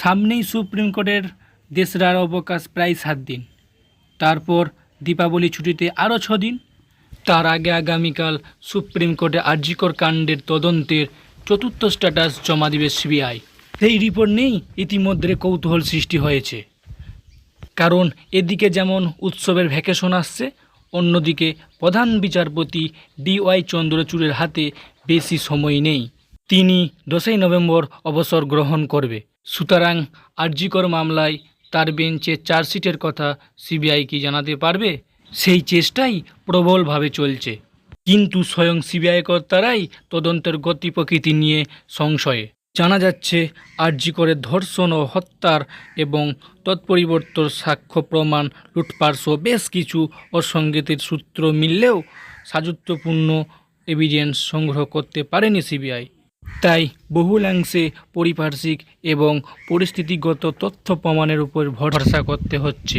সামনেই সুপ্রিম কোর্টের দেশরার অবকাশ প্রায় 7 দিন, তারপর দীপাবলি ছুটিতে আরও 6 দিন। তার আগে আগামীকাল সুপ্রিম কোর্টে আরজিকর কাণ্ডের তদন্তের চতুর্থ স্ট্যাটাস জমা দিবে সিবিআই। সেই রিপোর্ট নেই ইতিমধ্যে কৌতূহল সৃষ্টি হয়েছে, কারণ এদিকে যেমন উৎসবের ভ্যাকেশন আসছে, অন্যদিকে প্রধান বিচারপতি DY চন্দ্রচূড়ের হাতে বেশি সময় নেই। তিনি 10ই নভেম্বর অবসর গ্রহণ করবে। সুতরাং আরজিকর মামলায় তার বেঞ্চে চার্জশিটের কথা সিবিআই কি জানাতে পারবে, সেই চেষ্টাই প্রবলভাবে চলছে। কিন্তু স্বয়ং সিবিআই কর্তারাই তদন্তের গতি প্রকৃতি নিয়ে সংশয়ে। জানা যাচ্ছে আরজিকরের ধর্ষণ ও হত্যার এবং তৎপরিবর্তন সাক্ষ্য প্রমাণ লুটপাট সহ বেশ কিছু অসঙ্গতির সূত্র মিললেও সাজুত্যপূর্ণ এভিডেন্স সংগ্রহ করতে পারেনি সিবিআই। তাই বহুলাংশে পারিপার্শ্বিক এবং পরিস্থিতিগত তথ্য প্রমাণের উপর ভরসা করতে হচ্ছে,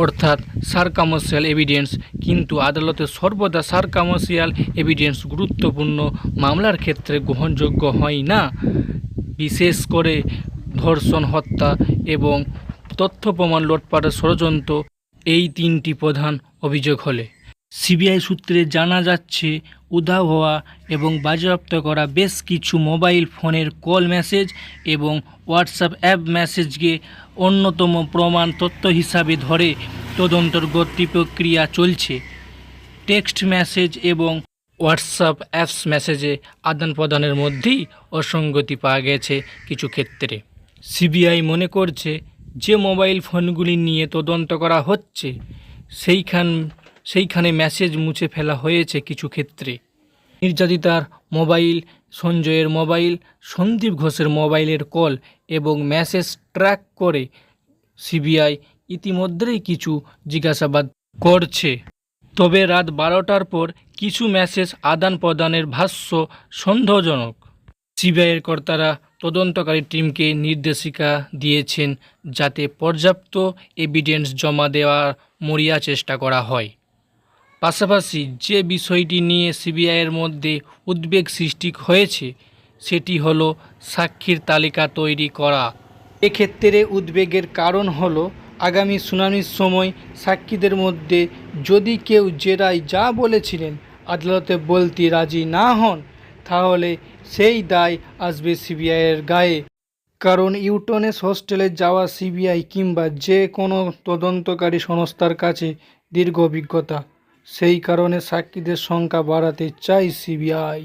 অর্থাৎ সার্কামস্টিয়াল এভিডেন্স। কিন্তু আদালতে সর্বদা সার্কামস্টিয়াল এভিডেন্স গুরুত্বপূর্ণ মামলার ক্ষেত্রে গ্রহণযোগ্য হয় না, বিশেষ করে ধর্ষণ, হত্যা এবং তথ্য প্রমাণ লুটপাটের ষড়যন্ত্র, এই 3টি প্রধান অভিযোগ হলে। সিবিআই সূত্রে জানা যাচ্ছে উধাও হওয়া এবং বাজেয়াপ্ত করা বেশ কিছু মোবাইল ফোনের কল মেসেজ এবং হোয়াটসঅ্যাপ অ্যাপ মেসেজকে অন্যতম প্রমাণ তথ্য হিসাবে ধরে তদন্তের গতি প্রক্রিয়া চলছে। টেক্সট মেসেজ এবং হোয়াটসঅ্যাপ অ্যাপস মেসেজে আদান প্রদানের মধ্যেই অসঙ্গতি পাওয়া গেছে কিছু ক্ষেত্রে। সিবিআই মনে করছে যে মোবাইল ফোনগুলি নিয়ে তদন্ত করা হচ্ছে সেইখানে মেসেজ মুছে ফেলা হয়েছে কিছু ক্ষেত্রে। নির্যাতিতার মোবাইল, সঞ্জয়ের মোবাইল, সন্দীপ ঘোষের মোবাইলের কল এবং মেসেজ ট্র্যাক করে সিবিআই ইতিমধ্যেই কিছু জিজ্ঞাসাবাদ করছে। তবে রাত 12টার পর কিছু মেসেজ আদান প্রদানের ভাষ্য সন্দেহজনক। সিবিআইয়ের কর্তারা তদন্তকারী টিমকে নির্দেশিকা দিয়েছেন যাতে পর্যাপ্ত এভিডেন্স জমা দেওয়ার মরিয়া চেষ্টা করা হয়। পাশাপাশি যে বিষয়টি নিয়ে সিবিআইয়ের মধ্যে উদ্বেগ সৃষ্টি হয়েছে সেটি হলো সাক্ষীর তালিকা তৈরি করা। এক্ষেত্রে উদ্বেগের কারণ হলো আগামী শুনানির সময় সাক্ষীদের মধ্যে যদি কেউ জেরায় যা বলেছিলেন আদালতে বলতে রাজি না হন, তাহলে সেই দায় আসবে সিবিআইয়ের গায়ে। কারণ ইউটেনস হোস্টেলে যাওয়া সিবিআই কিংবা যে কোনো তদন্তকারী সংস্থার কাছে দীর্ঘ অভিজ্ঞতা। সেই কারণে সাক্ষীদের সংখ্যা বাড়াতে চায় সিবিআই।